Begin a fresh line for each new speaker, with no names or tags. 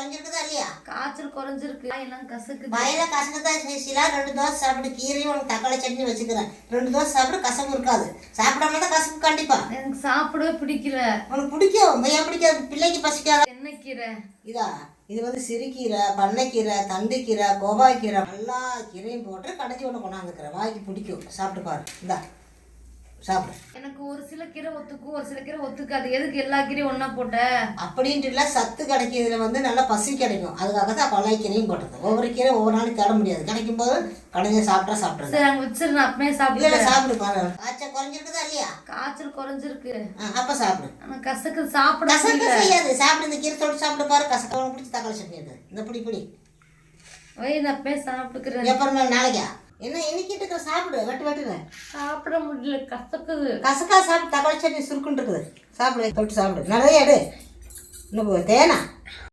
குறைஞ்சிருக்குதா இல்லையா?
காய்ச்சல் குறைஞ்சிருக்கு. எல்லாம் கசக்குது.
வயல கசக்கத்தான் செய்யலா. 2 தோசை சாப்பிடு. கீரையும் உனக்கு தக்காளி சட்னி வச்சுக்கிறேன். 2 தோசை சாப்பிடு. கசப்பு இருக்காது. சாப்பிடாம தான் கசப்பு கண்டிப்பா.
எனக்கு சாப்பிடவே பிடிக்கல.
உனக்கு பிடிக்கும். ஏன் பிடிக்காது? பிள்ளைக்கு பசிக்காத.
என்ன கீரை?
இதா இது வந்து சிறுகீரை, பண்ணைக்கீரை, தண்டுக்கீரை, கோவாய்க்கீரை, எல்லா கீரையும் போட்டு கடைஞ்சி ஒன்று கொண்டாந்துக்கிறேன். வாய்க்கு பிடிக்கும். சாப்பிட்டு பாரு. இந்தா சாப்பிடு.
எனக்கு ஒரு சில கீரை ஒத்துக்கும், ஒரு சில கீரை ஒத்துக்காது. எதுக்கு எல்லா கீரையும் ஒன்றா போட்ட?
அப்படின்ட்டு இல்லை, சத்து கிடைக்கும். இதில் வந்து நல்லா பசி கிடைக்கும். அதுக்காக தான் பழைய கீரையும் போட்டது. ஒவ்வொரு கீரை ஒவ்வொரு நாளைக்கு தேட முடியாது. கிடைக்கும் போது கடைஞ்சி சாப்பிட்றது.
சரி, அங்கே வச்சிரு, நான் அப்பவே சாப்பிடுறேன்.
சாப்பிடு பாரு. காய்ச்சல் குறைஞ்சிருக்குதா இல்லையா?
காய்ச்சல் குறைஞ்சிருக்கு.
அப்போ சாப்பிடு.
ஆனால் கசக்கு சாப்பிட
கசக்க செய்யாது. சாப்பிடு. இந்த கீரை தொட்டு சாப்பிட்டு பாரு. கசக்க உனக்கு பிடிச்சி தக்காளி சட்னி எடுத்து இந்த பிடி
வை, நான் அப்பவே சாப்பிட்டுக்கிறேன்.
எப்போ நாளைக்கா? என்ன இன்னைக்கு சாப்பிடு. வெட்டுறேன்.
சாப்பிட முடியல, கசக்குது.
கசக்கா சாப்பிட்டு தக்காளி சட்னி சுருக்குன்னு இருக்குது. சாப்பிடு. தொட்டு சாப்பிடு. நிறைய எடு. இன்னும் தேனா